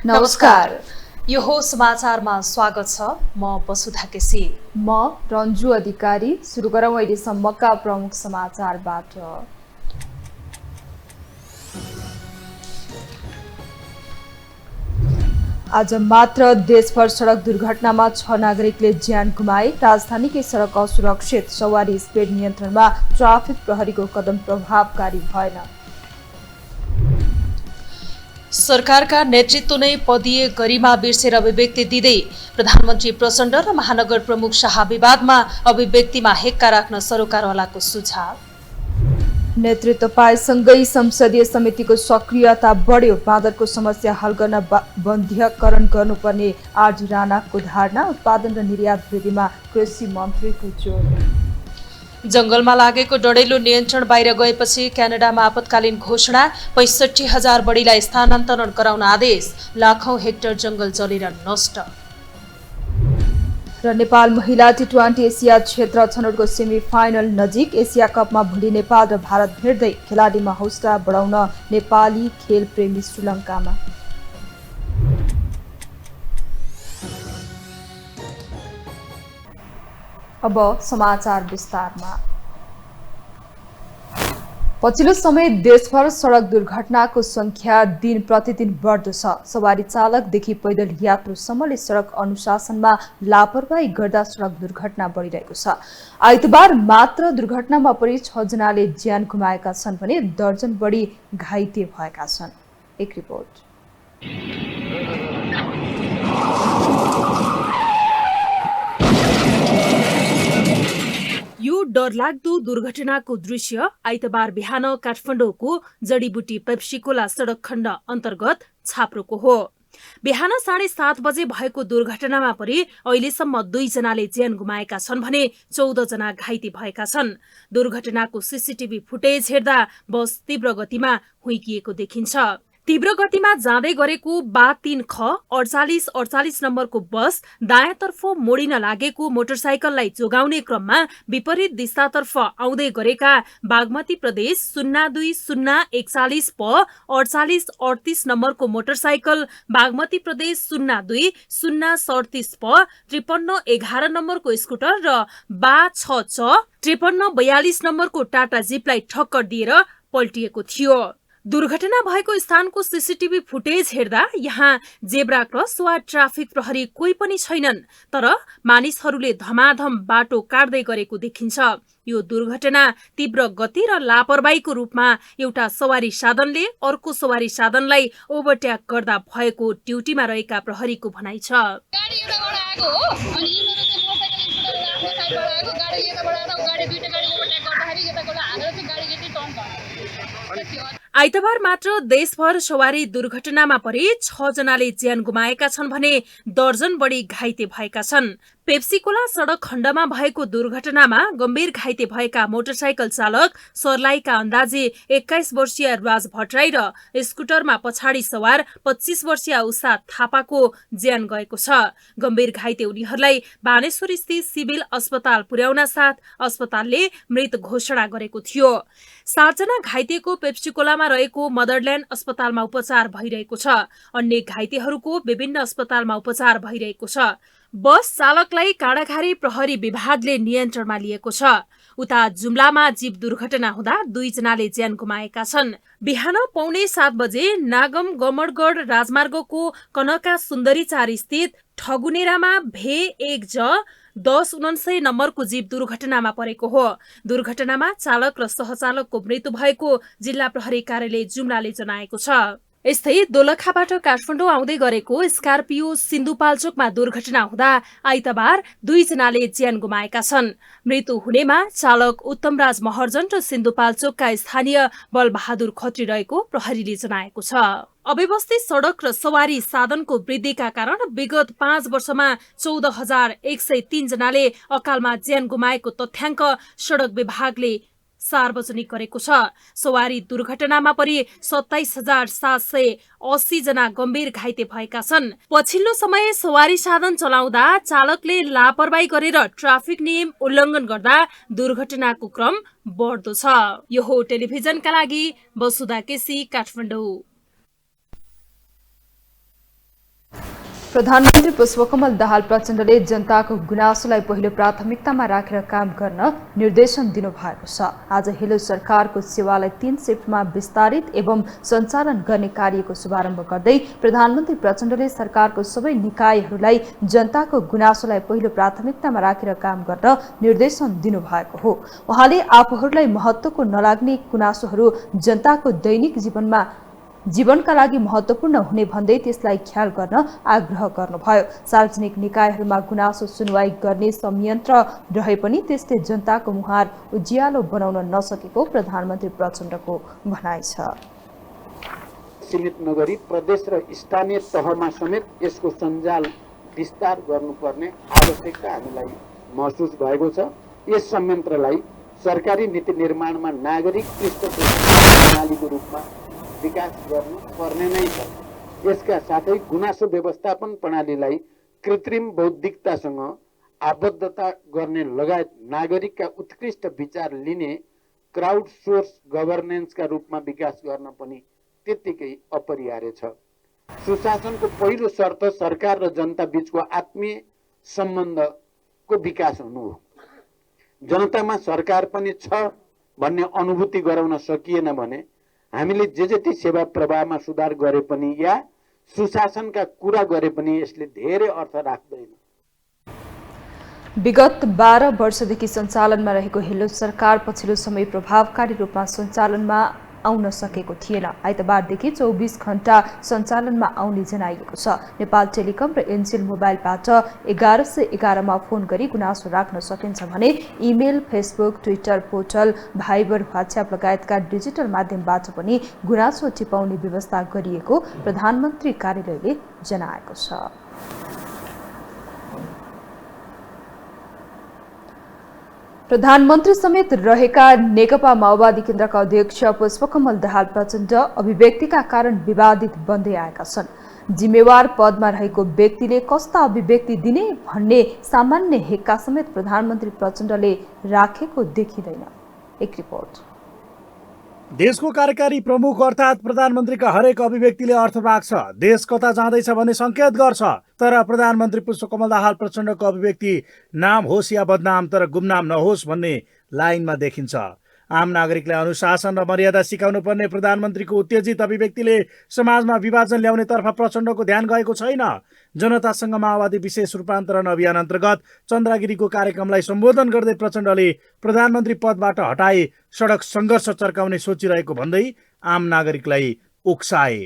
नमस्कार। यो हो समाचारमा स्वागत छ। म वसुधा केसी। म रन्जु अधिकारी। सुरु गरौँ अहिलेसम्मका प्रमुख समाचारबाट। आज मात्र देशभर सडक दुर्घटनामा 6 नागरिकले ज्यान गुमाए। राजधानीकै सडक असुरक्षित, सवारी स्पिड नियन्त्रणमा ट्राफिक प्रहरीको कदम प्रभावकारी भएन। सरकारका नेतृत्व नै पदीय गरिमा बिर्सेर अभिव्यक्ति दिँदै प्रधानमन्त्री प्रचण्ड र महानगर प्रमुख शाह विवादमा अभिव्यक्तिमा हेक्का राख्न सरोकारवालाको सुझाव। नेतृत्व पाएसँगै संसदीय समितिको सक्रियता बढ्यो। बाँदरको समस्या हल गर्न बन्ध्यकरण गर्नुपर्ने आरडी राणाको धारणा। उत्पादन र निर्यात वृद्धिमा कृषि मन्त्रीको जोड। जंगलमा लागेको डढेलो नियन्त्रण बाहिर गएपछि क्यानाडामा आपतकालीन घोषणा। 65,000 बढीलाई स्थानान्तरण गराउन आदेश। लाखौं हेक्टर जंगल जलेर नष्ट। र नेपाल महिला टी20 एसिया क्षेत्र छनौटको सेमी फाइनल नजिक। एसिया कपमा भोलि नेपाल र भारत भिड्दै। खेलाडीमा हौसला बढाउन नेपाली खेल प्रेमी श्रीलङ्कामा। अब समाचार विस्तारमा। पछिल्लो समय देशभर सडक दुर्घटनाको संख्या दिन प्रतिदिन बढ्दो छ। सवारी चालकदेखि पैदल यात्रुसम्मले सडक अनुशासनमा लापरवाही गर्दा सडक दुर्घटना बढिरहेको छ। आइतबार मात्र दुर्घटनामा परि 6 जनाले ज्यान गुमाएका छन् भने दर्जन बढी घाइते भएका छन्। एक रिपोर्ट। यो डरलाग्दो दुर्घटनाको दृश्य आइतबार बिहान काठमाडौँको जडीबुटी पेप्सीकोला सडक खण्ड अन्तर्गत छाप्रोको हो। बिहान 7:30 बजे भएको दुर्घटनामा परि अहिलेसम्म 2 जनाले ज्यान गुमाएका छन् भने 14 जना घाइते भएका छन्। दुर्घटनाको सीसीटीभी फुटेज हेर्दा बस तीव्र गतिमा हुइकिएको देखिन्छ। तीव्र गतिमा जाँदै गरेको बा3 ख 4848 नम्बरको बस दायाँतर्फ मोडिन लागेको मोटरसाइकललाई जोगाउने क्रममा विपरीत दिशातर्फ आउँदै गरेका बागमती प्रदेश 020140 प 4838 नम्बरको मोटरसाइकल, बागमती प्रदेश 020137 प 5311 नम्बरको स्कुटर र बा6 5342 नम्बरको टाटा जिपलाई ठक्कर दिएर पल्टिएको थियो। दुर्घटना भएको स्थानको सीसीटीभी फुटेज हेर्दा यहाँ जेब्रा क्रस वा ट्राफिक प्रहरी कोही पनि छैनन्, तर मानिसहरूले धमाधम बाटो काट्दै गरेको देखिन्छ। यो दुर्घटना तीव्र गति र लापरवाहीको रूपमा एउटा सवारी साधनले अर्को सवारी साधनलाई ओभरट्याक गर्दा भएको ड्युटीमा रहेका प्रहरीको भनाइ छ। आइतबार मात्र देशभर सवारी दुर्घटनामा परि 6 जनाले ज्यान गुमाएका छन् भने दर्जन बढी घाइते भएका छन्। पेप्सीकोला सडक खण्डमा भएको दुर्घटनामा गम्भीर घाइते भएका मोटरसाइकल चालक सर्लाहीका अन्दाजे 21 वर्षीय राज भट्टराई र स्कुटरमा पछाडि सवार 25 वर्षीय उषा थापाको ज्यान गएको छ। गम्भीर घाइते उनीहरूलाई बानेश्वर स्थित सिभिल अस्पताल पुर्याउन साथ अस्पतालले मृत घोषणा गरेको थियो। 7 जना घाइतेको पेप्सीकोलामा रहेको मदरल्यान्ड अस्पतालमा उपचार भइरहेको छ। अन्य घाइतेहरूको विभिन्न अस्पतालमा उपचार भइरहेको छ। बस चालकलाई काँडाघारी प्रहरी विभागले नियन्त्रणमा लिएको छ। उता जुम्लामा जीव दुर्घटना हुँदा 2 जनाले ज्यान गुमाएका छन्। बिहान 6:45 बजे नागम गमडगढ राजमार्गको कनका सुन्दरी 4 स्थित ठगुनेरामा भे 1 ज 1049 नम्बरको जीव दुर्घटनामा परेको हो। दुर्घटनामा चालक र सहचालकको मृत्यु भएको जिल्ला प्रहरी कार्यालय जुम्लाले जनाएको छ। यस्तै दोलखाबाट काठमाडौँ आउँदै गरेको स्कर्पियो सिन्धुपाल्चोकमा दुर्घटना हुँदा आइतबार 2 जनाले ज्यान गुमाएका छन्। मृत्यु हुनेमा चालक उत्तमराज महर्जन र सिन्धुपाल्चोकका स्थानीय बलबहादुर खत्री रहेको प्रहरीले जनाएको छ। अव्यवस्थित सडक र सवारी साधनको वृद्धिका कारण विगत 5 वर्षमा 14,103 जनाले अकालमा ज्यान गुमाएको तथ्याङ्क सडक विभागले सार्वजनिक गरेको छ। सवारी दुर्घटनामा परि 27,780 जना गम्भीर घाइते भएका छन्। पछिल्लो समय सवारी साधन चलाउँदा चालकले लापरवाही गरेर ट्राफिक नियम उल्लङ्घन गर्दा दुर्घटनाको क्रम बढ्दो छ। यो हो टेलिभिजनका लागि वसुधा केसी, काठमाडौँ। प्रधानमन्त्री पुष्पकमल दाहाल प्रचण्डले जनताको गुनासोलाई पहिलो प्राथमिकतामा राखेर काम गर्न निर्देशन दिनुभएको छ। आज हेलो सरकारको सेवालाई 3 शिफ्टमा विस्तारित एवं सञ्चालन गर्ने कार्यको शुभारम्भ गर्दै प्रधानमन्त्री प्रचण्डले सरकारको सबै निकायहरूलाई जनताको गुनासोलाई पहिलो प्राथमिकतामा राखेर काम गर्न निर्देशन दिनुभएको हो। उहाँले आफूहरूलाई महत्त्वको नलाग्ने गुनासोहरू जनताको दैनिक जीवनका लागि महत्त्वपूर्ण हुने भन्दै त्यसलाई ख्याल गर्न आग्रह गर्नुभयो। सार्वजनिक निकायहरूमा गुनासो सुनवाई गर्ने संयन्त्र रहे पनि त्यसले जनताको मुहार उज्यालो बनाउन नसकेको प्रधानमन्त्री प्रचण्डको भनाइ छ। सीमित नगरी प्रदेश र स्थानीय तहमा समेत यसको सञ्जाल विस्तार गर्नुपर्ने आवश्यकता हामीलाई महसुस भएको छ। यस संयन्त्रलाई सरकारी नीति निर्माणमा नागरिक पृष्ठपोषक प्रणालीको रूपमा विकास गर्नु पर्ने नै छ। यसका साथै गुनासो व्यवस्थापन प्रणालीलाई कृत्रिम बौद्धिकतासँग आबद्धता गर्ने लगायत नागरिकका उत्कृष्ट विचार लिने क्राउड सोर्स गभर्नेन्सका रूपमा विकास गर्न पनि त्यत्तिकै अपरिहार्य छ। सुशासनको पहिलो शर्त सरकार र जनता बीचको आत्मीय सम्बन्धको विकास हुनु हो। जनतामा सरकार पनि छ भन्ने अनुभूति गराउन सकिएन भने हामीले जे जति सेवा प्रवाहमा सुधार गरे पनि या सुशासनका कुरा गरे पनि यसले धेरै अर्थ राख्दैन। विगत 12 वर्षदेखि सञ्चालनमा रहेको हेलो सरकार पछिल्लो समय प्रभावकारी रूपमा सञ्चालनमा आउन सकेको थिएन। आइतबारदेखि 24 घण्टा सञ्चालनमा आउने जनाइएको छ। नेपाल टेलिकम र एनसेल मोबाइलबाट 1111 मा फोन गरी गुनासो राख्न सकिन्छ भने email, Facebook, Twitter, portal, Viber, WhatsApp लगायतका डिजिटल माध्यमबाट पनि गुनासो टिपाउने व्यवस्था गरिएको प्रधानमन्त्री कार्यालयले जनाएको छ। प्रधानमन्त्री समेत रहेका नेकपा माओवादी केन्द्रका अध्यक्ष पुष्पकमल दाहाल प्रचण्ड अभिव्यक्तिका कारण विवादित बन्दै आएका छन्। जिम्मेवार पदमा रहेको व्यक्तिले कस्ता अभिव्यक्ति दिने भन्ने सामान्य हेक्का समेत प्रधानमन्त्री प्रचण्डले राखेको देखिँदैन। एक रिपोर्ट। देशको कार्यकारी प्रमुख अर्थात् प्रधानमन्त्रीका हरेक अभिव्यक्तिले अर्थ राख्छ, देश कता जाँदैछ भन्ने संकेत गर्छ। तर प्रधानमन्त्री पुष्पकमल दाहाल प्रचण्डको अभिव्यक्ति नाम होस् या बदनाम तर गुमनाम नहोस् भन्ने लाइनमा देखिन्छ। आम नागरिकलाई अनुशासन र मर्यादा सिकाउनु पर्ने प्रधानमन्त्रीको उत्तेजित अभिव्यक्तिले समाजमा विभाजन ल्याउनेतर्फ प्रचण्डको ध्यान गएको छैन। जनतासँग माओवादी विशेष रूपान्तरण अभियान अन्तर्गत चन्द्रागिरीको कार्यक्रमलाई सम्बोधन गर्दै प्रचण्डले प्रधानमन्त्री पदबाट हटाए सडक सङ्घर्ष चर्काउने सोचिरहेको भन्दै आम नागरिकलाई उक्साए।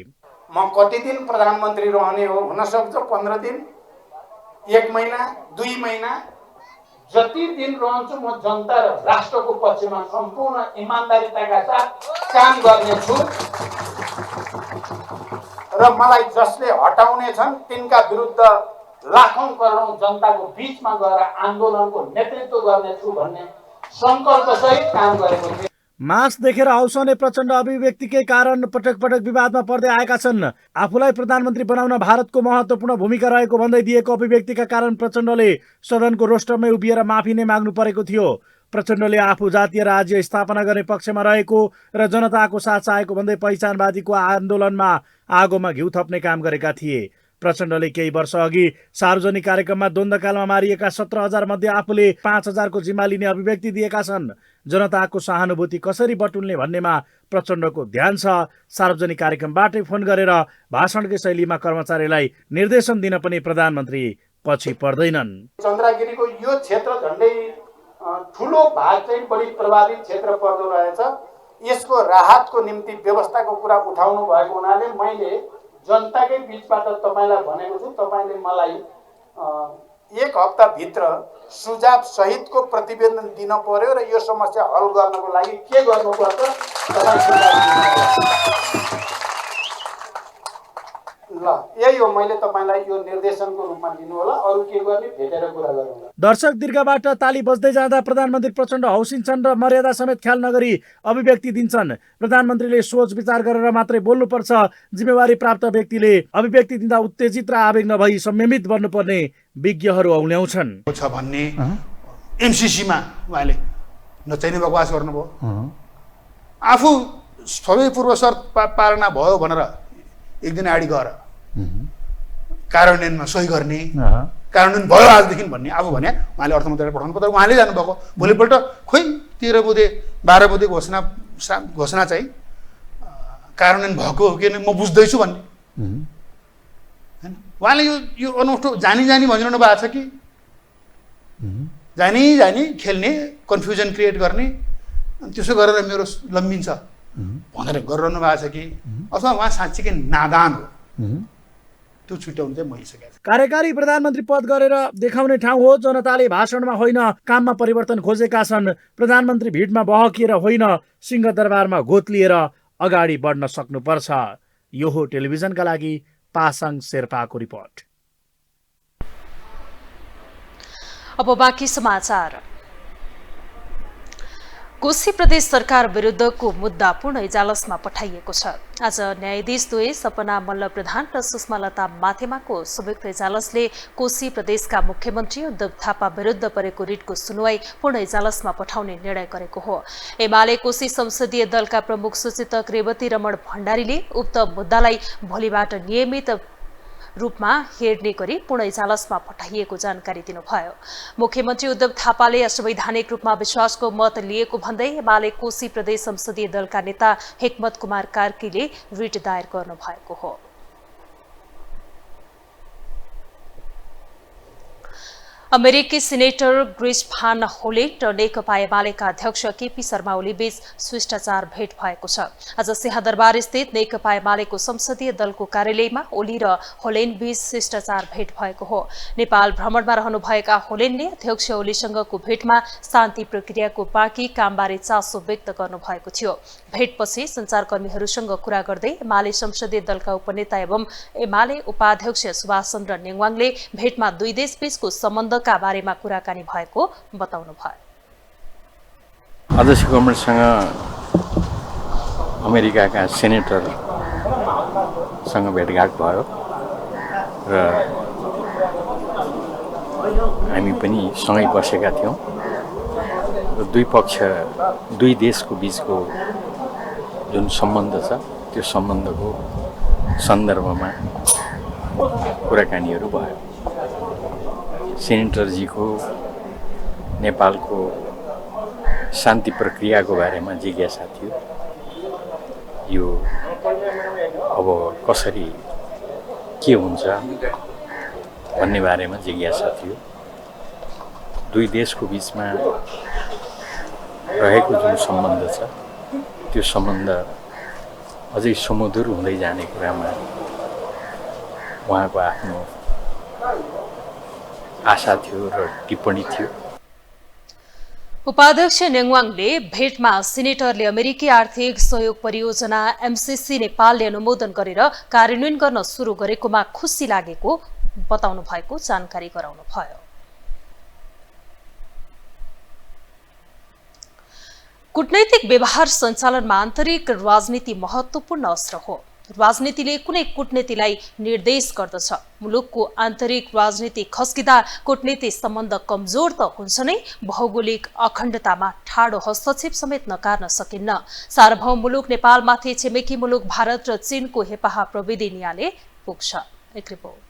म कति दिन प्रधानमन्त्री रहने हो, हुन सक्छ 15 दिन, 1 महिना, 2 महिना, जति दिन रहन्छु म जनता र राष्ट्रको पक्षमा सम्पूर्ण इमानदारीताका साथ काम गर्नेछु र मलाई जसले हटाउने छन् तिनका विरुद्ध लाखौं करोडौं जनताको बीचमा गएर आन्दोलनको नेतृत्व गर्नेछु भन्ने संकल्पसहित काम गरेको थिएँ। मास्क देखेर हौसाउने प्रचण्ड अभिव्यक्तिकै कारण पटक पटक विवादमा पर्दै आएका छन्। आफूलाई प्रधानमन्त्री बनाउन भारतको महत्त्वपूर्ण भूमिका रहेको भन्दै दिएको अभिव्यक्तिका कारण प्रचण्डले सदनको रोस्टरमै उभिएर माफी नै माग्नु परेको थियो। प्रचण्डले आफू जातीय राज्य स्थापना गर्ने पक्षमा रहेको र जनताको साथ चाहेको भन्दै पहिचानवादीको आन्दोलनमा आगोमा घिउ थप्ने काम गरेका थिए। प्रचण्डले केही वर्ष अघि सार्वजनिक कार्यक्रममा द्वन्द्वकालमा मारिएका 17,000 मध्ये आफूले 5,000 को जिम्मा लिने अभिव्यक्ति दिएका छन्। जनताको सहानुभूति कसरी बटुल्ने भन्नेमा प्रचण्डको ध्यान छ। सार्वजनिक कार्यक्रमबाटै फोन गरेर भाषणकै शैलीमा कर्मचारीलाई निर्देशन दिन पनि प्रधानमन्त्री पछि पर्दैनन्। चन्द्रागिरीको यो क्षेत्र झन्डै ठुलो भाग चाहिँ बढी प्रभावित क्षेत्र पर्दो रहेछ। यसको राहतको निम्ति व्यवस्थाको कुरा उठाउनु भएको हुनाले मैले जनताकै बीचबाट तपाईलाई भनेको छु, तपाईले मलाई 1 हप्ताभित्र सुझाव सहितको प्रतिवेदन दिन पर्यो र यो समस्या हल गर्नको लागि के गर्नुपर्छ तपाईँ सुझाव दिनुहोस्। ल यही हो, मैले तपाईलाई यो निर्देशनको रूपमा दिनु होला, अरु के गर्ने भेटेर कुरा गरौँ। दर्शक दीर्घबाट ताली बज्दै जाँदा प्रधानमन्त्री प्रचण्ड हौसिन्छन् र मर्यादा समेत ख्याल नगरी अभिव्यक्ति दिन्छन्। प्रधानमन्त्रीले सोच विचार गरेर मात्रै बोल्नुपर्छ। जिम्मेवारी प्राप्त व्यक्तिले अभिव्यक्ति दिँदा उत्तेजित र आवेग नभई संयमित बन्नुपर्ने विज्ञहरू औल्याउँछन् छ भन्ने एमसीसीमा उहाँले नचाहिने बकवास गर्नुभयो। आफू सबै पूर्व शर्त पालना भयो भनेर एक दिन अगाडि गएर कार्यान्वयनमा सही गर्ने अहँ। कार्यान्वयन भयो आजदेखि भन्ने अब भने उहाँले अर्थमन्त्रीलाई पठाउनु पर्दा उहाँले जानुभएको भोलिपल्ट खोइ 13 बुँदे 12 बुँदे घोषणा चाहिँ कार्यान्वयन भएको हो कि म बुझ्दैछु भन्ने होइन उहाँले यो अनौठो जानी भनिरहनु भएको छ कि जानी खेल्ने कन्फ्युजन क्रिएट गर्ने अनि त्यसो गरेर मेरो लम्बिन्छ भनेर गरिरहनु भएको छ कि अथवा उहाँ साँच्चीकै नादान हो त्यो छुट्याउनु चाहिँ मैले सकेको छु। कार्यकारी प्रधानमन्त्री पद गरेर देखाउने ठाउँ हो। जनताले भाषणमा होइन काममा परिवर्तन खोजेका छन्। प्रधानमन्त्री भिडमा बहकिएर होइन सिंहदरबारमा गोतलिएर अगाडि बढ्न सक्नुपर्छ। यो हो टेलिभिजनका लागि पासाङ शेर्पाको रिपोर्ट। अब बाँकी समाचार। कोशी प्रदेश सरकार विरुद्धको मुद्दा पूर्ण इजलासमा पठाइएको छ। आज न्यायाधीश द्वय सपना मल्ल प्रधान र सुषमा लता माथेमाको संयुक्त इजलासले कोशी प्रदेशका मुख्यमन्त्री उद्धव थापा विरुद्ध परेको रिटको सुनवाई पूर्ण इजलासमा पठाउने निर्णय गरेको हो। एमाले कोशी संसदीय दलका प्रमुख सूचितक रेवती रमण भण्डारीले उक्त मुद्दालाई भोलिबाट नियमित रूपमा हेर्ने गरी पूर्ण इजलासमा पठाइएको जानकारी दिनुभयो। मुख्यमन्त्री उद्धव थापाले असंवैधानिक रूपमा विश्वासको मत लिएको भन्दै एमाले कोशी प्रदेश संसदीय दलका नेता हेकमत कुमार कार्कीले रिट दायर गर्नु भएको हो। अमेरिकी सिनेटर ग्रिस भान होलेट र नेकपा एमालेका अध्यक्ष केपी शर्मा ओली बीच शिष्टाचार भेट भएको छ। आज सिंहदरबार स्थित नेकपा एमालेको संसदीय दलको कार्यालयमा ओली र होलेन बीच शिष्टाचार भेट भएको हो। नेपाल भ्रमणमा रहनुभएका होलेनले अध्यक्ष ओलीसँगको भेटमा शान्ति प्रक्रियाको बाँकी कामबारे चासो व्यक्त गर्नुभएको थियो। भेटपछि सञ्चारकर्मीहरूसँग कुरा गर्दै एमाले संसदीय दलका उपनेता एवं एमाले उपाध्यक्ष सुभाष चन्द्र नेङवाङले भेटमा दुई देशबीचको सम्बन्ध का बारेमा कुराकानी भएको बताउनु भयो। अध्यक्ष गभर्नमेन्टसँग अमेरिकाका सेनेटरसँग भेटघाट भयो र हामी पनि सँगै बसेका थियौँ र दुई देशको बिचको जुन सम्बन्ध छ त्यो सम्बन्धको सन्दर्भमा कुराकानीहरू भयो। सेनेटरजीको नेपालको शान्ति प्रक्रियाको बारेमा जिज्ञासा थियो। यो अब कसरी के हुन्छ भन्ने बारेमा जिज्ञासा थियो। दुई देशको बिचमा रहेको जुन सम्बन्ध छ त्यो सम्बन्ध अझै सुमधुर हुँदै जाने कुरामा उहाँको आफ्नो आशा थियो र टिप्पणी थियो। उपाध्यक्ष नेङवाङले भेटमा सिनेटरले अमेरिकी आर्थिक सहयोग परियोजना एमसीसी नेपालले अनुमोदन गरेर कार्यान्वयन गर्न सुरु गरेकोमा खुसी लागेको बताउनु भएको जानकारी गराउनु भयो। कूटनैतिक व्यवहार सञ्चालनमा आन्तरिक राजनीति महत्त्वपूर्ण अस्त्र हो। राजनीतिले कुनै कूटनीतिलाई निर्देश गर्दछ। मुलुकको आन्तरिक राजनीति खस्किँदा कूटनीति सम्बन्ध कमजोर त हुन्छ नै, भौगोलिक अखण्डतामा ठाडो हस्तक्षेप समेत नकार्न सकिन्न। सार्वभौम मुलुक नेपालमाथि छिमेकी मुलुक भारत र चीनको हेपाहा प्रविधि नियाले पुग्छ। एक रिपोर्ट।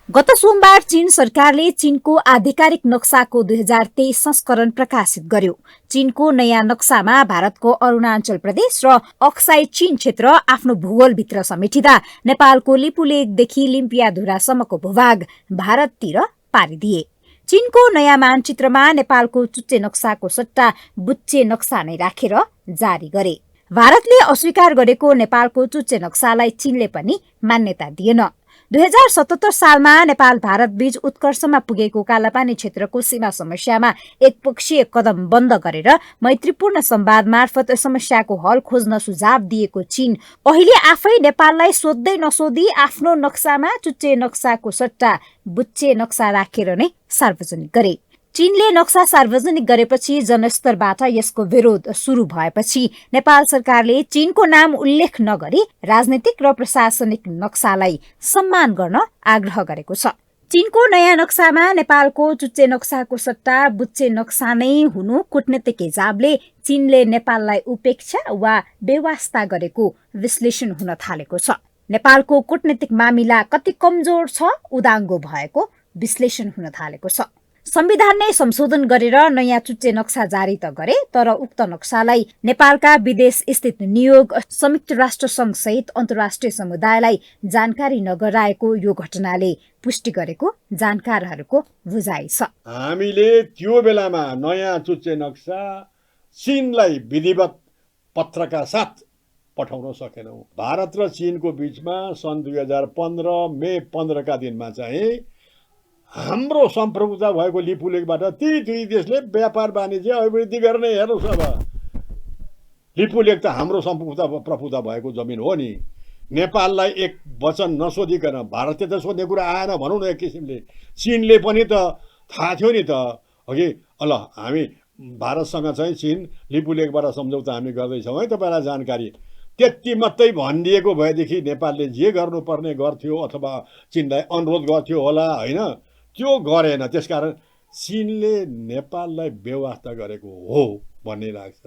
गत सोमबार चीन सरकारले चीनको आधिकारिक नक्साको 2023 संस्करण प्रकाशित गर्यो। चीनको नयाँ नक्सामा भारतको अरुणाञ्चल प्रदेश र अक्साई चीन क्षेत्र आफ्नो भूगोलभित्र समेटिँदा नेपालको लिपुलेखदेखि लिम्पियाधुरासम्मको भूभाग भारततिर पारिदिए। चीनको नयाँ मानचित्रमा नेपालको चुच्चे नक्साको सट्टा बुच्चे नक्सा नै राखेर जारी गरे। भारतले अस्वीकार गरेको नेपालको चुच्चे नक्सालाई चीनले पनि मान्यता दिएन। 2077 सालमा नेपाल भारत बीच उत्कर्षमा पुगेको कालापानी क्षेत्रको सीमा समस्यामा एकपक्षीय कदम बन्द गरेर मैत्रीपूर्ण संवाद मार्फत समस्याको हल खोज्न सुझाव दिएको चीन अहिले आफै नेपाललाई सोध्दै नसोधी आफ्नो नक्सामा चुच्चे नक्साको सट्टा बुच्चे नक्सा राखेर नै सार्वजनिक गरे। चीनले नक्सा सार्वजनिक गरेपछि जनस्तरबाट यसको विरोध सुरु भएपछि नेपाल सरकारले चीनको नाम उल्लेख नगरी राजनीतिक र प्रशासनिक नक्सालाई सम्मान गर्न आग्रह गरेको छ। चीनको नयाँ नक्सामा नेपालको चुच्चे नक्साको सट्टा बुच्चे नक्सा नै हुनु कूटनीतिक हिसाबले चीनले नेपाललाई उपेक्षा वा बेवास्ता गरेको विश्लेषण हुन थालेको छ। नेपालको कूटनीतिक मामिला कति कमजोर छ उदाङ्गो भएको विश्लेषण हुन थालेको छ। संविधान नै संशोधन गरेर नयाँ चुच्चे नक्सा जारी त गरे, तर उक्त नक्सालाई नेपालका विदेश स्थित नियोग संयुक्त राष्ट्र संघ सहित अन्तर्राष्ट्रिय समुदायलाई जानकारी नगराएको यो घटनाले पुष्टि गरेको जानकारहरूको बुझाइ छ। हामीले त्यो बेलामा नयाँ चुच्चे नक्सा चीनलाई विधिवत पत्रका साथ पठाउन सकेनौँ। भारत र चीनको बीचमा सन् 2015 मे 15 का दिनमा चाहिँ हाम्रो सम्प्रभुता भएको लिपुलेखबाट ती दुई देशले व्यापार वाणिज्य अभिवृद्धि गर्ने, हेर्नुहोस् अब लिपुलेख त हाम्रो प्रभुता भएको जमिन हो नि। नेपाललाई एक वचन नसोधिकन भारतले त सोध्ने कुरा आएन भनौँ न एक किसिमले। चीनले पनि त थाहा थियो नि त अघि ल हामी भारतसँग चाहिँ चीन लिपुलेखबाट सम्झौता हामी गर्दैछौँ है, तपाईँलाई जानकारी। त्यति मात्रै भनिदिएको भएदेखि नेपालले जे गर्नुपर्ने गर्थ्यो अथवा चीनलाई अनुरोध गर्थ्यो होला, होइन, त्यो गरेन। त्यसकारण चीनले नेपाललाई बेवास्ता गरेको हो भन्ने लाग्छ।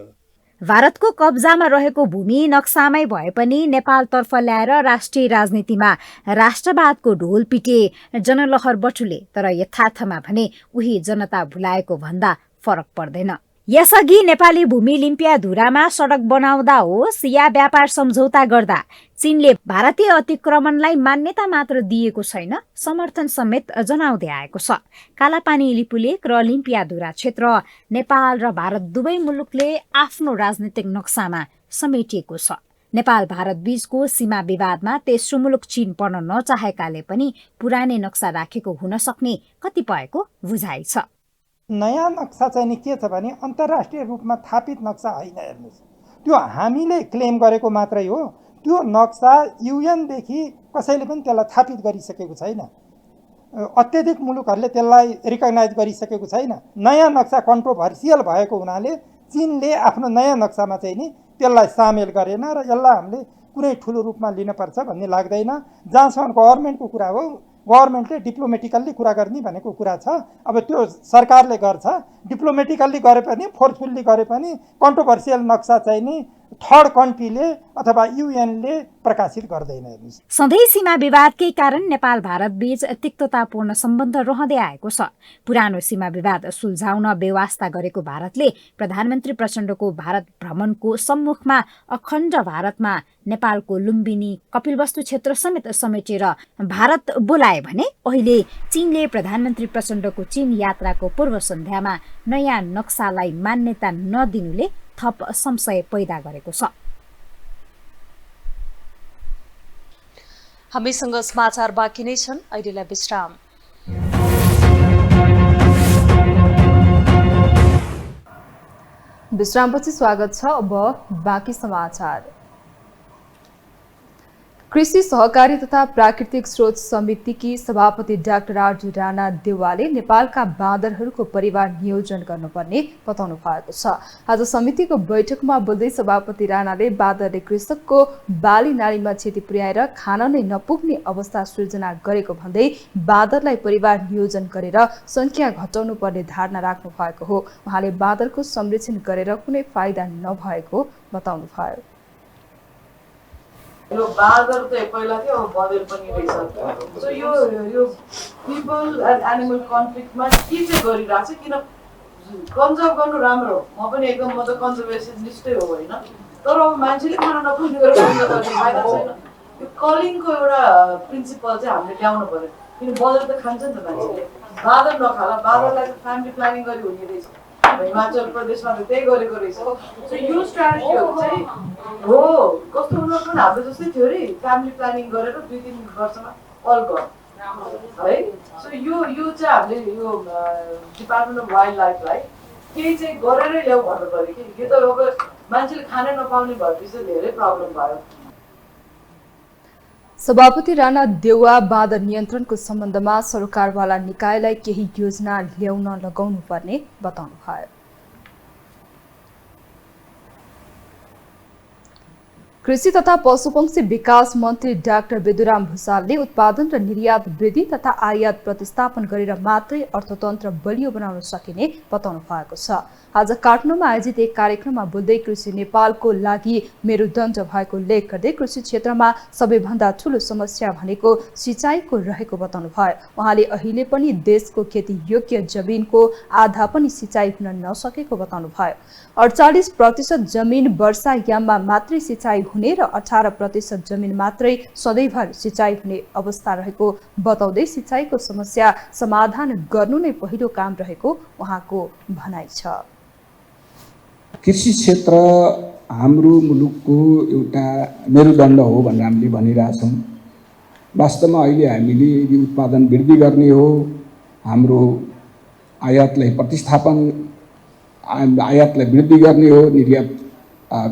भारतको कब्जामा रहेको भूमि नक्सामै भए पनि नेपालतर्फ ल्याएर राष्ट्रिय राजनीतिमा राष्ट्रवादको ढोल पिटे, जनलहर बटुले, तर यथार्थमा भने उही जनता भुलाएको भन्दा फरक पर्दैन। यसअघि नेपाली भूमि लिम्पियाधुरामा सडक बनाउँदा होस् या व्यापार सम्झौता गर्दा चीनले भारतीय अतिक्रमणलाई मान्यता मात्र दिएको छैन, समर्थन समेत जनाउँदै आएको छ। कालापानी लिपुलेक र लिम्पियाधुरा क्षेत्र नेपाल र भारत दुवै मुलुकले आफ्नो राजनीतिक नक्सामा समेटिएको छ। नेपाल भारत बीचको सीमा विवादमा तेस्रो मुलुक चीन पर्न नचाहेकाले पनि पुरानै नक्सा राखेको हुन सक्ने कतिपयको बुझाइ छ। नयाँ नक्सा चाहिँ नि के छ भने अन्तर्राष्ट्रिय रूपमा थापित नक्सा होइन। हेर्नुहोस्, त्यो हामीले क्लेम गरेको मात्रै हो। त्यो नक्सा युएनदेखि कसैले पनि त्यसलाई थापित गरिसकेको छैन। अत्यधिक मुलुकहरूले त्यसलाई रिकगनाइज गरिसकेको छैन। नयाँ नक्सा कन्ट्रोभर्सियल भएको हुनाले चीनले आफ्नो नयाँ नक्सामा चाहिँ नि त्यसलाई सामेल गरेन र यसलाई हामीले कुनै ठुलो रूपमा लिनुपर्छ भन्ने लाग्दैन। जहाँसम्म गभर्मेन्टको कुरा हो, गभर्मेन्टले डिप्लोमेटिकल्ली कुरा गर्ने भनेको कुरा छ। अब त्यो सरकारले गर्छ, डिप्लोमेटिकल्ली गरे पनि फोर्सफुल्ली गरे पनि कन्ट्रोभर्सियल नक्सा चाहिँ नि थर्ड कन्ट्रीले अथवा युएनले प्रकाशित गर्दैन। सधैँ सीमा विवादकै कारण नेपाल भारत बीच तिक्ततापूर्ण सम्बन्ध रहँदै आएको छ। पुरानो सीमा विवाद सुल्झाउन बेवास्ता गरेको भारतले प्रधानमन्त्री प्रचण्डको भारत भ्रमणको सम्मुखमा अखण्ड भारतमा नेपालको लुम्बिनी कपिलवस्तु क्षेत्र समेत समेटेर भारत बोलाए भने अहिले चीनले प्रधानमन्त्री प्रचण्डको चीन यात्राको पूर्व सन्ध्यामा नयाँ नक्सालाई मान्यता नदिनुले थप संशय पैदा गरेको छ। हामीसँग समाचार बाँकी नै छन्, अहिलेलाई विश्राम। विश्रामपछि स्वागत छ। अब बाँकी समाचार। कृषि सहकारी तथा प्राकृतिक स्रोत समितिकी सभापति डाक्टर आर.डी. राणा देउवाले नेपालका बाँदरहरूको परिवार नियोजन गर्नुपर्ने बताउनु भएको छ। आज समितिको बैठकमा बोल्दै सभापति राणाले बाँदरले कृषकको बाली नालीमा क्षति पुर्याएर खान नै नपुग्ने अवस्था सृजना गरेको भन्दै बाँदरलाई परिवार नियोजन गरेर संख्या घटाउनु पर्ने धारणा राख्नु भएको हो। उहाँले बाँदरको संरक्षण गरेर कुनै फाइदा नभएको बताउनु भयो। यो बाँदर चाहिँ पहिला थियो, अब बँदर पनि रहेछ। सो यो पिपल एन्ड एनिमल कन्फ्लिक्टमा के चाहिँ गरिरहेको छ, किन कन्जर्भ गर्नु राम्रो, म पनि एकदम म त कन्जर्भेसनिस्टै हो होइन, तर अब मान्छेले खान नपुग्ने गरेर बन्द गर्ने फाइदा छैन। यो कलिङको एउटा प्रिन्सिपल चाहिँ हामीले ल्याउनु पर्यो, किन बँदर त खान्छ नि त मान्छेले, बाँदर नखाला। बाँदरलाई त फ्यामिली प्लानिङ गरी हुने रहेछ, हिमाचल प्रदेशमा त त्यही गरेको रहेछ। सो यो स्ट्राटेजीहरू चाहिँ हो, कस्तो उनीहरू पनि हाम्रो जस्तै थियो अरे, फ्यामिली प्लानिङ गरेर 2-3 वर्षमा अल गर्छ है। सो यो चाहिँ हामीले यो डिपार्टमेन्ट अफ वाइल्ड लाइफलाई केही चाहिँ गरेरै ल्याऊ भन्नु पऱ्यो कि यो त अब मान्छेले खानै नपाउने भएपछि धेरै प्रब्लम भयो। सभापति राणा देउवा बाँदर नियन्त्रणको सम्बन्धमा सरकारवाला निकायलाई केही योजना ल्याउन लगाउनु पर्ने बताउनु भयो। कृषि तथा पशुपक्षी विकास मन्त्री डाक्टर बेदुराम भुसालले उत्पादन र निर्यात वृद्धि तथा आयात प्रतिस्थापन गरेर मात्रै अर्थतन्त्र बलियो बनाउन सकिने बताउनु भएको छ। आज काठमाडौँमा आयोजित एक कार्यक्रममा बोल्दै कृषि नेपालको लागि मेरुदण्ड भएको उल्लेख गर्दै कृषि क्षेत्रमा सबैभन्दा ठूलो समस्या भनेको सिँचाइको रहेको बताउनु भयो। उहाँले अहिले पनि देशको खेतीयोग्य जमिनको आधा पनि सिँचाइ हुन नसकेको बताउनु भयो। 48% जमिन वर्षायाममा मात्रै सिँचाइ हुने र 18% जमिन मात्रै सधैँभर सिँचाइ हुने अवस्था रहेको बताउँदै सिँचाइको समस्या समाधान गर्नु नै पहिलो काम रहेको उहाँको भनाइ छ। कृषि क्षेत्र हाम्रो मुलुकको एउटा मेरुदण्ड हो भनेर हामीले भनिरहेछौँ। वास्तवमा अहिले हामीले यदि उत्पादन वृद्धि गर्ने हो, हाम्रो आयातलाई प्रतिस्थापन आयातलाई वृद्धि गर्ने हो,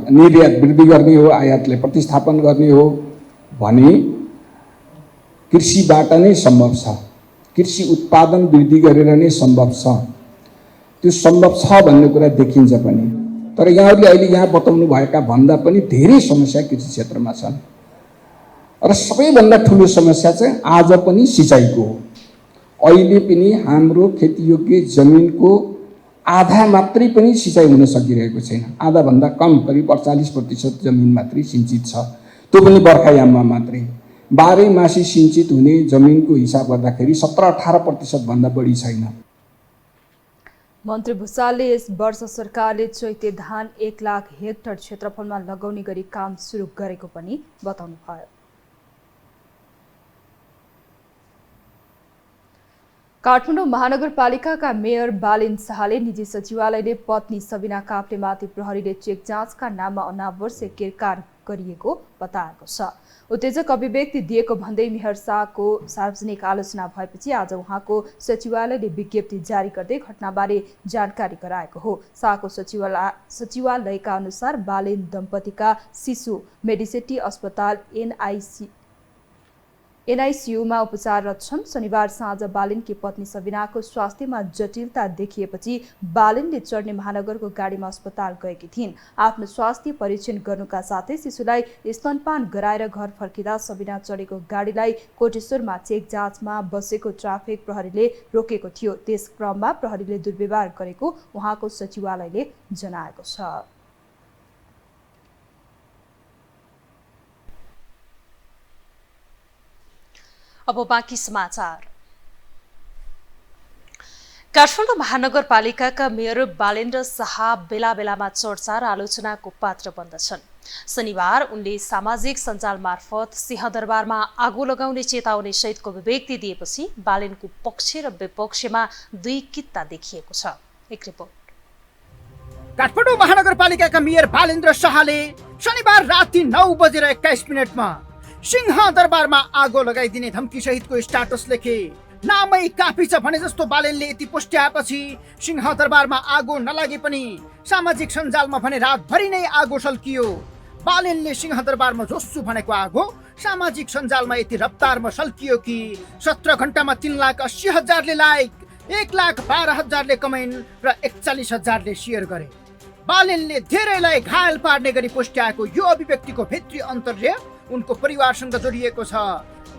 निर्यात वृद्धि गर्ने हो, आयातलाई प्रतिस्थापन गर्ने हो भने कृषिबाट नै सम्भव छ। कृषि उत्पादन वृद्धि गरेर नै सम्भव छ। त्यो सम्भव छ भन्ने कुरा देखिन्छ पनि। तर यहाँहरूले अहिले यहाँ बताउनु भएका भन्दा पनि धेरै समस्या कृषि क्षेत्रमा छन् र सबैभन्दा ठुलो समस्या चाहिँ आज पनि सिँचाइको हो। अहिले पनि हाम्रो खेतीयोग्य जमिनको आधा मात्रै पनि सिँचाइ हुन सकिरहेको छैन। आधाभन्दा कम, करिब 48% जमिन मात्रै सिंचित छ, त्यो पनि बर्खायाममा मात्रै। बाह्रैमासी सिंचित हुने जमिनको हिसाब गर्दाखेरि 17-18% भन्दा बढी छैन। मन्त्री भुसालले यस वर्ष सरकारले चैते धान 1 लाख हेक्टर क्षेत्रफलमा लगाउने गरी काम सुरु गरेको पनि बताउनु भयो। काठमाडौँ महानगरपालिकाका मेयर बालेन शाहले निजी सचिवालयले पत्नी सबिना काफ्लेमाथि प्रहरीले चेक जाँचका नाममा अनावश्यक केरकार गरिएको बताएको छ। उत्तेजक अभिव्यक्ति दिएको भन्दै मेयर शाहको सार्वजनिक आलोचना भएपछि आज उहाँको सचिवालयले विज्ञप्ति जारी गर्दै घटनाबारे जानकारी गराएको हो। शाहको सचिवालयका अनुसार बालेन दम्पतिका शिशु मेडिसिटी अस्पताल एनआईसीयूमा उपचाररत छन्। शनिबार साँझ बालेनकी पत्नी सबिनाको स्वास्थ्यमा जटिलता देखिएपछि बालेनले चढ्ने महानगरको गाडीमा अस्पताल गएकी थिइन्। आफ्नो स्वास्थ्य परीक्षण गर्नुका साथै शिशुलाई स्तनपान गराएर घर फर्किँदा सबिना चढेको गाडीलाई कोटेश्वरमा चेक जाँचमा बसेको ट्राफिक प्रहरीले रोकेको थियो। त्यस क्रममा प्रहरीले दुर्व्यवहार गरेको उहाँको सचिवालयले जनाएको छ। अब बाँकी समाचार। काठमाडौँ महानगरपालिकाका मेयर बालेन्द्र शाह बेला बेलामा चर्चा र आलोचनाको पात्र बन्दछन्। शनिबार उनले सामाजिक सञ्जाल मार्फत सिंहदरबारमा आगो लगाउने चेतावनी सहितको अभिव्यक्ति दिएपछि बालेनको पक्ष र विपक्षमा दुई कित्ता देखिएको छ। एक रिपोर्ट। काठमाडौँ महानगरपालिकाका मेयर बालेन्द्र शाहले शनिबार राति 9:21 सिंहदरबारमा आगो लगाइदिने धम्की सहितको स्ट्याटस लेखे। नामै काफी छ भने जस्तो बालेनले यति पुष्ट्याएपछि सिंहदरबारमा आगो नलागे पनि सामाजिक सञ्जालमा भने रातभरि नै आगो सल्कियो। बालेनले सिंहदरबारमा जोस्छु भनेको आगो सामाजिक सञ्जालमा यति रफ्तारमा सल्कियो कि 17 घण्टामा 3,80,000ले लाइक, 1,12,000ले कमेन्ट र 41,000ले शेयर गरे। बालेनले धेरैलाई घायल पार्ने गरी पुष्ट्याएको यो अभिव्यक्तिको भित्री अन्तर्य उनको परिवारसँग जोडिएको छ।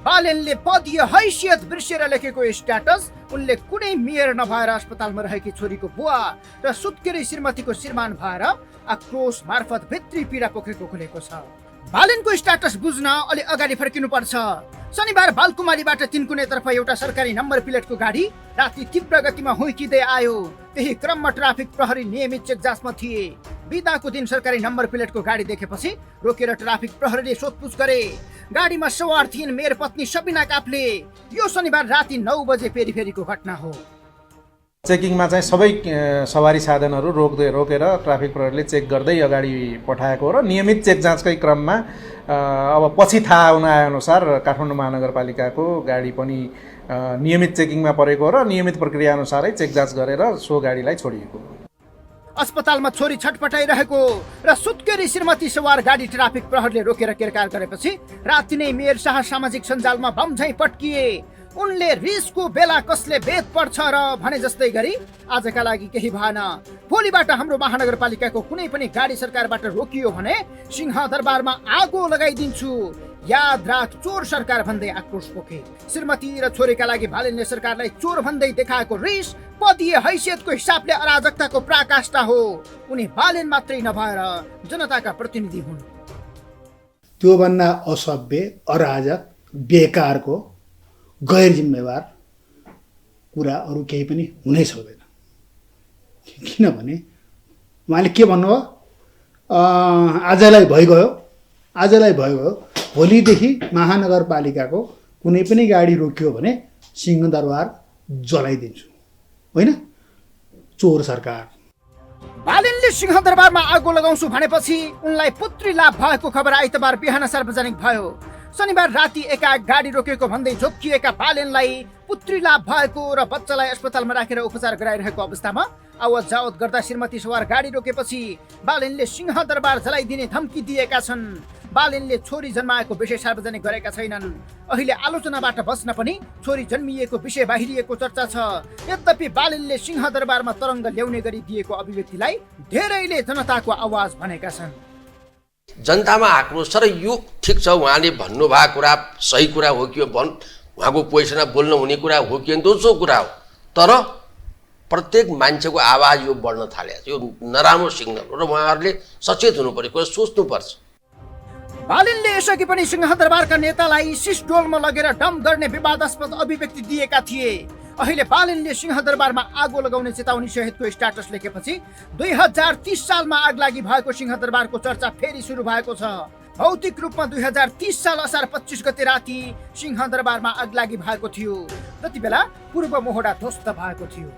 बालेनले पदीय हैसियत बिर्सेर लेखेको स्ट्याटस उनले कुनै मेयर नभएर अस्पतालमा रहेकी छोरीको बुवा र सुत्केरी श्रीमतीको श्रीमान भएर आक्रोश मार्फत भित्री पीडा पोखेको खुलेको छ। बालेनको स्ट्याटस बुझ्न अलि अगाडि फर्किनुपर्छ। शनिबार बालकुमारीबाट तिनकुनेतर्फ एउटा सरकारी नम्बर प्लेटको गाडी राति तीव्र गतिमा हुइकिँदै आयो। त्यही क्रममा ट्राफिक प्रहरी नियमित चेक जाँचमा थिए। बिदाको दिन सरकारी नम्बर प्लेटको गाडी देखेपछि रोकेर ट्राफिक प्रहरीले सोधपुछ गरे। गाडीमा सवार थिइन् मेयर पत्नी सबिना काफ्ले। यो शनिबार राति 9 बजे पेरिफेरीको घटना हो। चेकिङमा चाहिँ सबै सवारी साधनहरू रोकेर ट्राफिक प्रहरीले चेक गर्दै अगाडि पठाएको र नियमित चेक जाँचकै क्रममा अब पछि थाहा हुन आएअनुसार काठमाडौँ महानगरपालिकाको गाडी पनि नियमित चेकिङमा परेको र नियमित प्रक्रिया अनुसारै चेक जाँच गरेर सो गाडीलाई छोडिएको। अस्पतालमा छोरी छटपटाइरहेको र सुत्केरी श्रीमती सवार गाडी ट्राफिक प्रहरीले रोकेर केरकार गरेपछि राति नै मेयर शाह सामाजिक सञ्जालमा बमझैँ पट्किए। उनले रिसको बेला कसले बेद पर्छ र भने जस्तै गरी आजका लागि केही भएन, भोलिबाट हाम्रो महानगरपालिकाको कुनै पनि गाडी सरकारबाट रोकियो भने सिंहदरबारमा आगो लगाइदिन्छु, याद राख चोर सरकार भन्दै आक्रोश पोखे। श्रीमती र छोरीका लागि बालेनले सरकारलाई चोर भन्दै देखाएको रिस पदीय हैसियतको हिसाबले अराजकताको पराकाष्ठा हो। उनी बालेन मात्रै नभएर जनताका प्रतिनिधि हुन्। त्योभन्दा असभ्य, अराजक, बेकारको, गैर जिम्मेवार कुरा अरू केही पनि हुनै सक्दैन। किनभने उहाँले के भन्नुभयो, आजलाई भइगयो, भोलिदेखि महानगरपालिकाको कुनै पनि गाडी रोकियो भने सिंहदरबार जलाइदिन्छु, होइन? चोर सरकार। बालेनले सिंहदरबारमा आगो लगाउँछु भनेपछि उनलाई पुत्री लाभ भएको खबर आइतबार बिहान सार्वजनिक भयो। शनिबार राति एकाएक गाडी रोकेको भन्दै झोक्किएका बालेनलाई पुत्री लाभ भएको र बच्चालाई अस्पतालमा राखेर उपचार गराइरहेको अवस्थामा आवत जावत गर्दा श्रीमती सवार गाडी रोकेपछि बालेनले सिंहदरबार जलाइदिने धम्की दिएका छन्। बालेनले छोरी जन्माएको विषय सार्वजनिक गरेका छैनन्। अहिले आलोचनाबाट बस्न पनि छोरी जन्मिएको विषय बाहिरिएको चर्चा छ। यद्यपि बालेनले सिंहदरबारमा तरङ्ग ल्याउने गरी दिएको अभिव्यक्तिलाई धेरैले जनताको आवाज भनेका छन्। जनतामा आक्रोश छ र यो ठिक छ, उहाँले भन्नुभएको कुरा सही कुरा हो कि उहाँको पोजिसनमा बोल्न हुने कुरा हो कि दोस्रो कुरा हो, तर प्रत्येक मान्छेको आवाज यो बढ्न थालेको छ। यो नराम्रो सिग्नल हो र उहाँहरूले सचेत हुनु पर्यो, कुरा सोच्नुपर्छ। बालेनले यसअघि पनि सिंहदरबारका नेतालाई सिसडोलमा लगेर डम्प गर्ने विवादास्पद अभिव्यक्ति दिएका थिए। अहिले बालेनले सिंहदरबारमा आगो लगाउने चेतावनी सहितको स्ट्याटस लेखेपछि 2030 सालमा आगलागी भएको सिंहदरबारको चर्चा फेरि सुरु भएको छ। भौतिक रूपमा 2030 साल असार 25 गते राति सिंहदरबारमा आगलागी भएको थियो। त्यति बेला पूर्व मोहडा ध्वस्त भएको थियो।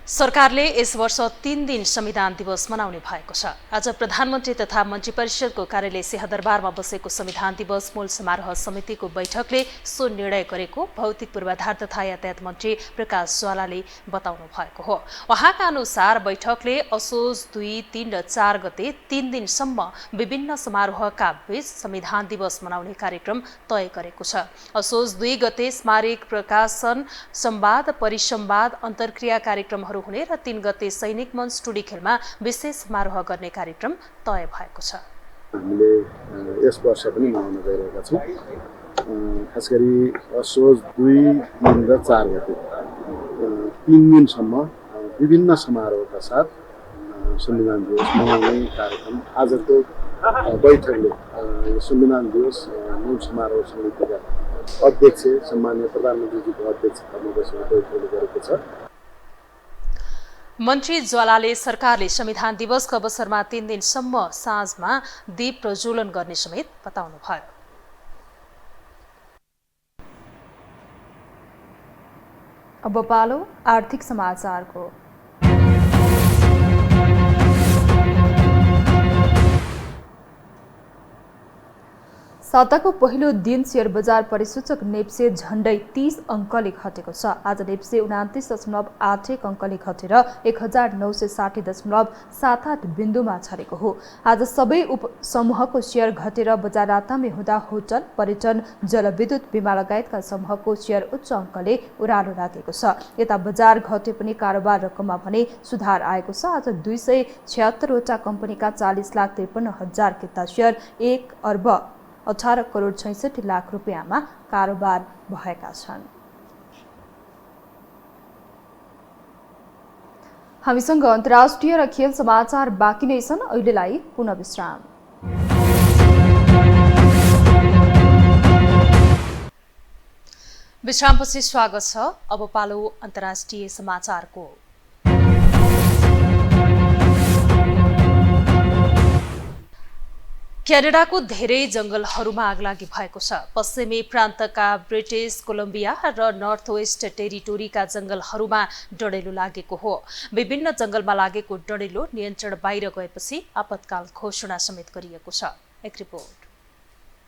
सरकारले यस वर्ष 3 दिन संविधान दिवस मनाउने भएको छ। आज प्रधानमन्त्री तथा मन्त्री परिषदको कार्यालय सिंहदरबारमा बसेको संविधान दिवस मूल समारोह समितिको बैठकले सो निर्णय गरेको भौतिक पूर्वाधार तथा यातायात मन्त्री प्रकाश ज्वालाले बताउनु भएको हो। उहाँका अनुसार बैठकले असोज 2, 3 र 4 गते 3 दिनसम्म विभिन्न समारोहका बीच संविधान दिवस मनाउने कार्यक्रम तय गरेको छ। असोज 2 गते स्मारक प्रकाशन, संवाद, परिसंवाद, अन्तर्क्रिया कार्यक्रमहरू हुने र 3 गते सैनिक मञ्च टुडी खेलमा विशेष समारोह गर्ने कार्यक्रम तय भएको छ। हामीले यस वर्ष पनि मनाउन गइरहेका छौँ। खास गरी असोज 2, 3 र 4 गते 3 दिनसम्म विभिन्न समारोहका साथ संविधान दिवस मनाउने कार्यक्रम आजको बैठकले संविधान दिवस मूल समारोह समितिका अध्यक्ष सम्माननीय प्रधानमन्त्रीजीको अध्यक्षतामा बसेको बैठकले गरेको छ। मन्त्री ज्वालाले सरकारले संविधान दिवसको अवसरमा 3 दिनसम्म साँझमा दीप प्रज्वलन गर्ने समेत बताउनुभयो। अब पालो आर्थिक समाचारको। साताको पहिलो दिन शेयर बजार परिसूचक नेप्से झण्डै 30 अङ्कले घटेको छ। आज नेप्से 29.81 अङ्कले घटेर 1960.78 बिन्दुमा झरेको हो। आज सबै समूहको शेयर घटेर बजार रातामै हुँदा होटल, पर्यटन, जलविद्युत, बीमा लगायतका समूहको शेयर उच्च अङ्कले उरालो लागेको छ। यता बजार घटे पनि कारोबार रकममा भने सुधार आएको छ। आज 276 वटा कम्पनीका 40,53,000 किता शेयर 1,18,66,00,000 रुपियाँमा कारोबार भएका छन्। हामीसँग अन्तर्राष्ट्रिय र खेल समाचार बाँकी नै छन्। अहिलेलाई पुनः विश्राम। विश्रामपछि स्वागत छ। अब पालो अन्तर्राष्ट्रिय समाचारको। क्यानाडाको धेरै जंगलहरूमा आगलागी भएको छ। पश्चिमी प्रान्तका ब्रिटिश कोलम्बिया र नर्थ वेस्ट टेरिटोरीका जंगलहरूमा डढेलो लागेको हो। विभिन्न जंगलमा लागेको डढेलो नियन्त्रण बाहिर गएपछि आपतकाल घोषणा समेत गरिएको छ। एक रिपोर्ट।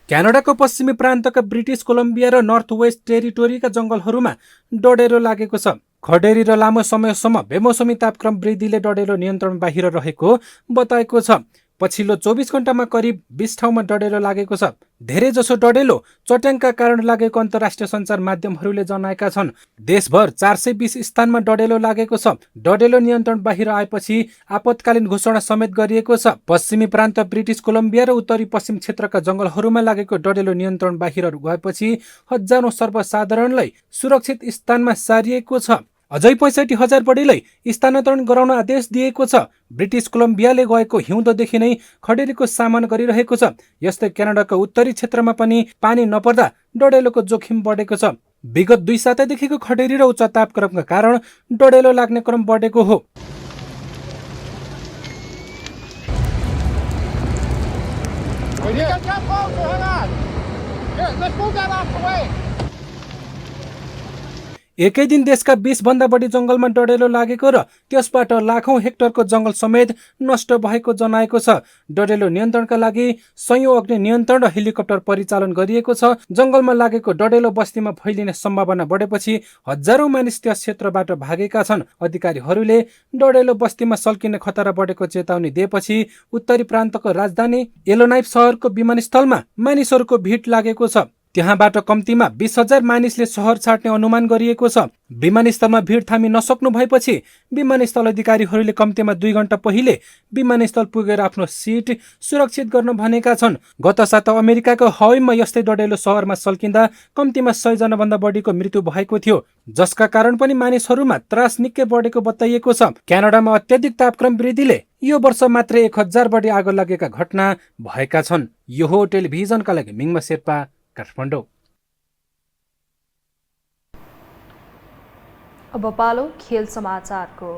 क्यानाडाको पश्चिमी प्रान्तका ब्रिटिश कोलम्बिया र नर्थ वेस्ट टेरिटोरीका जंगलहरूमा डढेलो लागेको छ। खडेरी र लामो समयसम्म बेमौसमी तापक्रम वृद्धिले डढेलो नियन्त्रण बाहिर रहेको बताएको छ। पछिल्लो 24 घण्टामा करिब 20 ठाउँमा डढेलो लागेको छ। धेरै जसो डढेलो चट्याङका कारण लागेको अन्तर्राष्ट्रिय सञ्चार माध्यमहरूले जनाएका छन्। देशभर 420 स्थानमा डढेलो लागेको छ। डढेलो नियन्त्रण बाहिर आएपछि आपतकालीन घोषणा समेत गरिएको छ। पश्चिमी प्रान्त ब्रिटिस कोलम्बिया र उत्तरी पश्चिम क्षेत्रका जंगलहरूमा लागेको डढेलो नियन्त्रण बाहिर गएपछि हजारौं सर्वसाधारणलाई सुरक्षित स्थानमा सारिएको छ। अझै 65,000 बढीलाई स्थानान्तरण गराउन आदेश दिएको छ। ब्रिटिस कोलम्बियाले गएको हिउँदोदेखि नै खडेरीको सामना गरिरहेको छ। यस्तै क्यानाडाको उत्तरी क्षेत्रमा पनि पानी नपर्दा डढेलोको जोखिम बढेको छ। विगत 2 सातादेखिको खडेरी र उच्च तापक्रमका कारण डढेलो लाग्ने क्रम बढेको हो। एकै दिन देशका 20 भन्दा बढी जंगलमा डढेलो लागेको र त्यसबाट लाखौं हेक्टरको जंगल समेत नष्ट भएको जनाएको छ। डढेलो नियन्त्रणका लागि सयौं अग्नि नियन्त्रण र हेलिकप्टर परिचालन गरिएको छ। जंगलमा लागेको डढेलो बस्तीमा फैलिने सम्भावना बढेपछि हजारौं मानिस त्यस क्षेत्रबाट भागेका छन्। अधिकारीहरूले डढेलो बस्तीमा सल्किने खतरा बढेको चेतावनी दिएपछि उत्तरी प्रान्तको राजधानी येलोनाइफ शहरको विमानस्थलमा मानिसहरूको भिड लागेको छ। त्यहाँबाट कम्तीमा 20,000 मानिसले शहर छाड्ने अनुमान गरिएको छ। विमानस्थलमा भिड थामी नसक्नु भएपछि विमानस्थल अधिकारीहरूले कम्तीमा 2 घण्टा पहिले विमानस्थल पुगेर आफ्नो सिट सुरक्षित गर्न भनेका छन्। गत साता अमेरिकाको हवाईमा यस्तै डढेलो शहरमा सल्किँदा कम्तीमा 100 जना भन्दा बढीको मृत्यु भएको थियो, जसका कारण पनि मानिसहरूमा त्रास निकै बढेको बताइएको छ। क्यानाडामा अत्याधिक तापक्रम वृद्धिले यो वर्ष मात्र 1000 बढी आगो लागेका घटना भएका छन्। यो हो टेलिभिजनका लागि मिङमा शेर्पा, काठमाडौँ। अब पालो खेल समाचारको।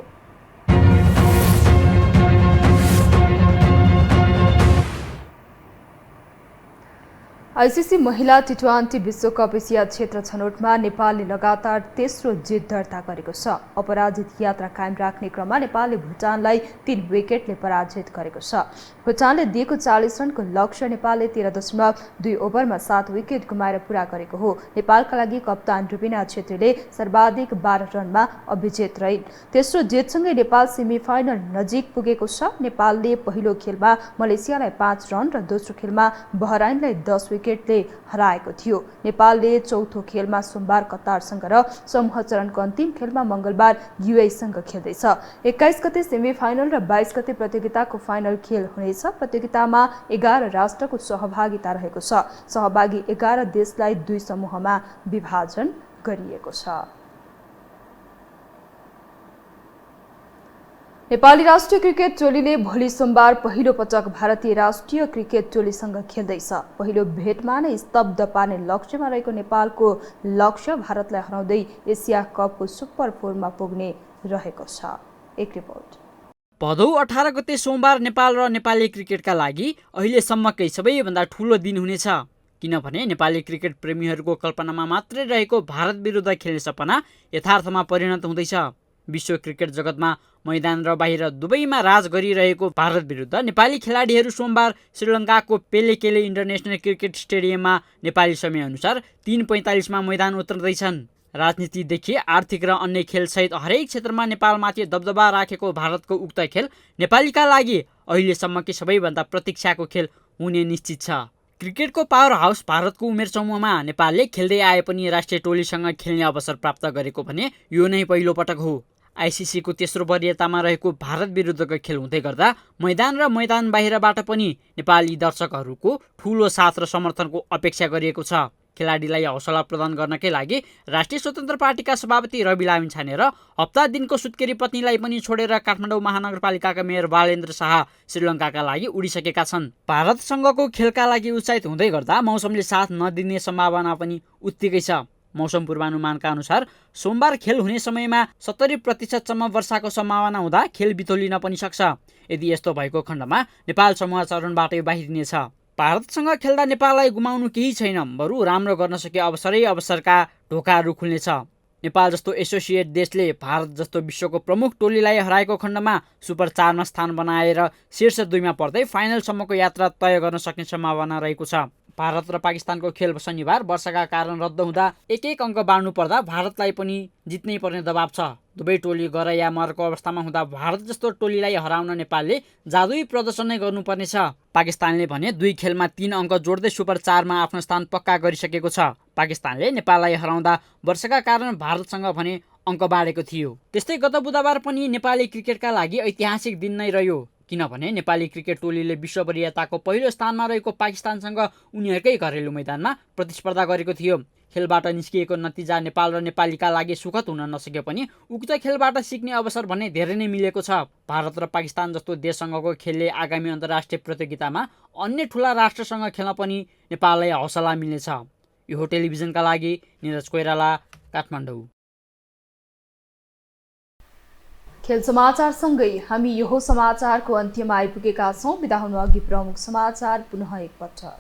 आईसीसी महिला टी20 विश्वकप एसिया क्षेत्र छनौटमा नेपालले लगातार तेस्रो जित दर्ता गरेको छ। अपराजित यात्रा कायम राख्ने क्रममा नेपालले भुटानलाई 3 विकेटले पराजित गरेको छ। भुटानले दिएको 40 रनको लक्ष्य नेपालले 13.2 ओभरमा 7 विकेट गुमाएर पूरा गरेको हो। नेपालका लागि कप्तान रुबिना छेत्रीले सर्वाधिक 12 रनमा अभिजित रहिन्। तेस्रो जितसँगै नेपाल सेमी फाइनल नजिक पुगेको छ। नेपालले पहिलो खेलमा मलेसियालाई 5 रन र दोस्रो खेलमा बहराइनलाई 10 विकेटले हराएको थियो। नेपालले चौथो खेलमा सोमबार कतारसँग र समूह चरणको अन्तिम खेलमा मंगलबार युएईसँग खेल्दैछ। 21 गते सेमी फाइनल र 22 गते प्रतियोगिताको फाइनल खेल हुनेछ। प्रतियोगितामा 11 राष्ट्रको सहभागिता रहेको छ। सहभागी 11 देशलाई 2 समूहमा विभाजन गरिएको छ। नेपाली राष्ट्रिय क्रिकेट टोलीले भोलि सोमबार पहिलो पटक भारतीय राष्ट्रिय क्रिकेट टोलीसँग खेल्दैछ। पहिलो भेटमा नै स्तब्ध पार्ने लक्ष्यमा रहेको नेपालको लक्ष्य भारतलाई हराउँदै एसिया कपको सुपर 4मा पुग्ने रहेको छ। एक रिपोर्ट। भदौ 18 गते सोमबार नेपाल र नेपाली क्रिकेटका लागि अहिलेसम्मकै सबैभन्दा ठूलो दिन हुनेछ। किनभने नेपाली क्रिकेट प्रेमीहरूको कल्पनामा मात्रै रहेको भारत विरुद्ध खेल्ने सपना यथार्थमा परिणत हुँदैछ। विश्व क्रिकेट जगतमा मैदान र बाहिर दुवैमा राज गरिरहेको भारत विरुद्ध नेपाली खेलाडीहरू सोमबार श्रीलङ्काको पेलेकेले इन्टरनेसनल क्रिकेट स्टेडियममा नेपाली समयअनुसार 3:45 मा मैदान उत्रँदैछन्। राजनीतिदेखि आर्थिक र अन्य खेलसहित हरेक क्षेत्रमा नेपालमाथि दबदबा राखेको भारतको उक्त खेल नेपालीका लागि अहिलेसम्मकै सबैभन्दा प्रतीक्षाको खेल हुने निश्चित छ। क्रिकेटको पावर हाउस भारतको उमेर समूहमा नेपालले खेल्दै आए पनि राष्ट्रिय टोलीसँग खेल्ने अवसर प्राप्त गरेको भने यो नै पहिलो पटक हो। आईसीसीको तेस्रो वरियतामा रहेको भारत विरुद्धको खेल हुँदै गर्दा मैदान र मैदान बाहिरबाट पनि नेपाली दर्शकहरूको ठूलो साथ र समर्थनको अपेक्षा गरिएको छ। खेलाडीलाई हौसला प्रदान गर्नकै लागि राष्ट्रिय स्वतन्त्र पार्टीका सभापति रवि लामिछाने र हप्ता दिनको सुत्केरी पत्नीलाई पनि छोडेर काठमाडौँ महानगरपालिकाका मेयर बालेन्द्र शाह श्रीलङ्काका लागि उडिसकेका छन्। भारतसँगको खेलका लागि उत्साहित हुँदै गर्दा मौसमले साथ नदिने सम्भावना पनि उत्तिकै छ। मौसम पूर्वानुमानका अनुसार सोमबार खेल हुने समयमा 70% वर्षाको सम्भावना हुँदा खेल बिथोलिन पनि सक्छ। यदि यस्तो भएको खण्डमा नेपाल समूह चरणबाटै बाहिरिनेछ। भारतसँग खेल्दा नेपाललाई गुमाउनु केही छैन, बरु राम्रो गर्न सके अवसरै अवसरका ढोकाहरू खुल्नेछ। नेपाल जस्तो एसोसिएट देशले भारत जस्तो विश्वको प्रमुख टोलीलाई हराएको खण्डमा सुपर 4 मा स्थान बनाएर शीर्ष 2 मा पर्दै फाइनलसम्मको यात्रा तय गर्न सक्ने सम्भावना रहेको छ। भारत र पाकिस्तानको खेल शनिबार वर्षाका कारण रद्द हुँदा एक अङ्क बाँड्नु पर्दा भारतलाई पनि जित्नै पर्ने दबाब छ। दुवै टोली गर या मरको अवस्थामा हुँदा भारत जस्तो टोलीलाई हराउन नेपालले जादुई प्रदर्शन नै गर्नुपर्नेछ। पाकिस्तानले भने 2 खेलमा 3 अङ्क जोड्दै सुपर 4 मा आफ्नो स्थान पक्का गरिसकेको छ। पाकिस्तानले नेपाललाई हराउँदा वर्षाका कारण भारतसँग भने अङ्क बाँडेको थियो। त्यस्तै गत बुधबार पनि नेपाली क्रिकेटका लागि ऐतिहासिक दिन नै रह्यो, किनभने नेपाली क्रिकेट टोलीले विश्व वरियताको पहिलो स्थानमा रहेको पाकिस्तानसँग उनीहरूकै घरेलु मैदानमा प्रतिस्पर्धा गरेको थियो। खेलबाट निस्किएको नतिजा नेपाल र नेपालीका लागि सुखद हुन नसके पनि उक्त खेलबाट सिक्ने अवसर भने धेरै नै मिलेको छ। भारत र पाकिस्तान जस्तो देशसँगको खेलले आगामी अन्तर्राष्ट्रिय प्रतियोगितामा अन्य ठुला राष्ट्रसँग खेल्न पनि नेपाललाई हौसला मिल्नेछ। यो टेलिभिजनका लागि निरज कोइराला, काठमाडौँ। खेल समाचारसँगै हामी यो समाचारको अन्त्यमा आइपुगेका छौँ। बिदा हुनु अघि प्रमुख समाचार पुनः एकपटक।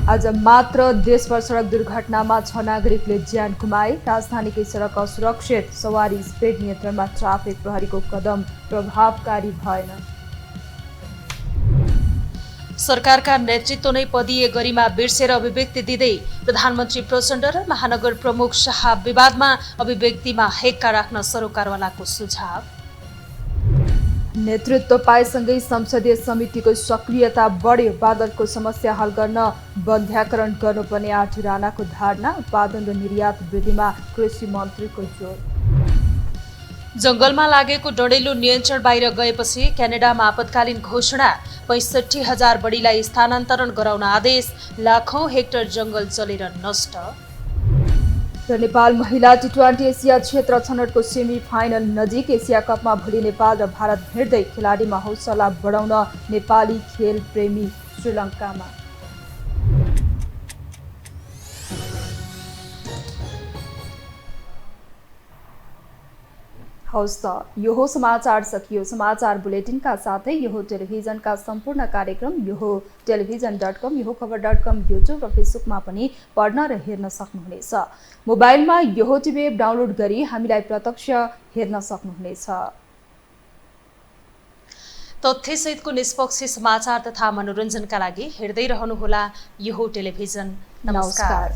आज मात्र देशभर सडक दुर्घटनामा 6 नागरिकले ज्यान गुमाए। राजधानीकै सडक असुरक्षित, सवारी स्पिड नियन्त्रणमा ट्राफिक प्रहरीको कदम प्रभावकारी भएन। सरकारका नेतृत्व नै पदीय गरिमा बिर्सेर अभिव्यक्ति दिँदै प्रधानमन्त्री प्रचण्ड र महानगर प्रमुख शाह विवादमा अभिव्यक्तिमा हेक्का राख्न सरोकारवालाको सुझाव। नेतृत्व पाएसँगै संसदीय समितिको सक्रियता बढ्यो। बादलको समस्या हल गर्न बन्ध्याकरण गर्नुपर्ने आरटी राणाको धारणा। उत्पादन र निर्यात वृद्धिमा कृषि मन्त्रीको जोड। जंगलमा लागेको डढेलो नियन्त्रण बाहिर गएपछि क्यानाडामा आपतकालीन घोषणा। 65,000 बढीलाई स्थानान्तरण गराउन आदेश। लाखौं हेक्टर जंगल जलेर नष्ट। र नेपाल महिला टी20 एसिया क्षेत्र छनौटको सेमी फाइनल नजिक। एसिया कपमा भोलि नेपाल र भारत भिड्दै। खेलाडीमा हौसला बढाउन नेपाली खेल प्रेमी श्रीलङ्कामा। हवस् त, यो हो समाचार सकियो। समाचार बुलेटिनका साथै यो हो टेलिभिजनका सम्पूर्ण कार्यक्रम यो टेलिभिजन.com, यो खबर.com, युट्युब र फेसबुकमा पनि पढ्न र हेर्न सक्नुहुनेछ। मोबाइलमा यो टिभी एप डाउनलोड गरी हामीलाई प्रत्यक्ष हेर्न सक्नुहुनेछ। तथ्यसहितको निष्पक्ष समाचार तथा मनोरञ्जनका लागि हेर्दै रहनुहोला यो टेलिभिजन। नमस्कार।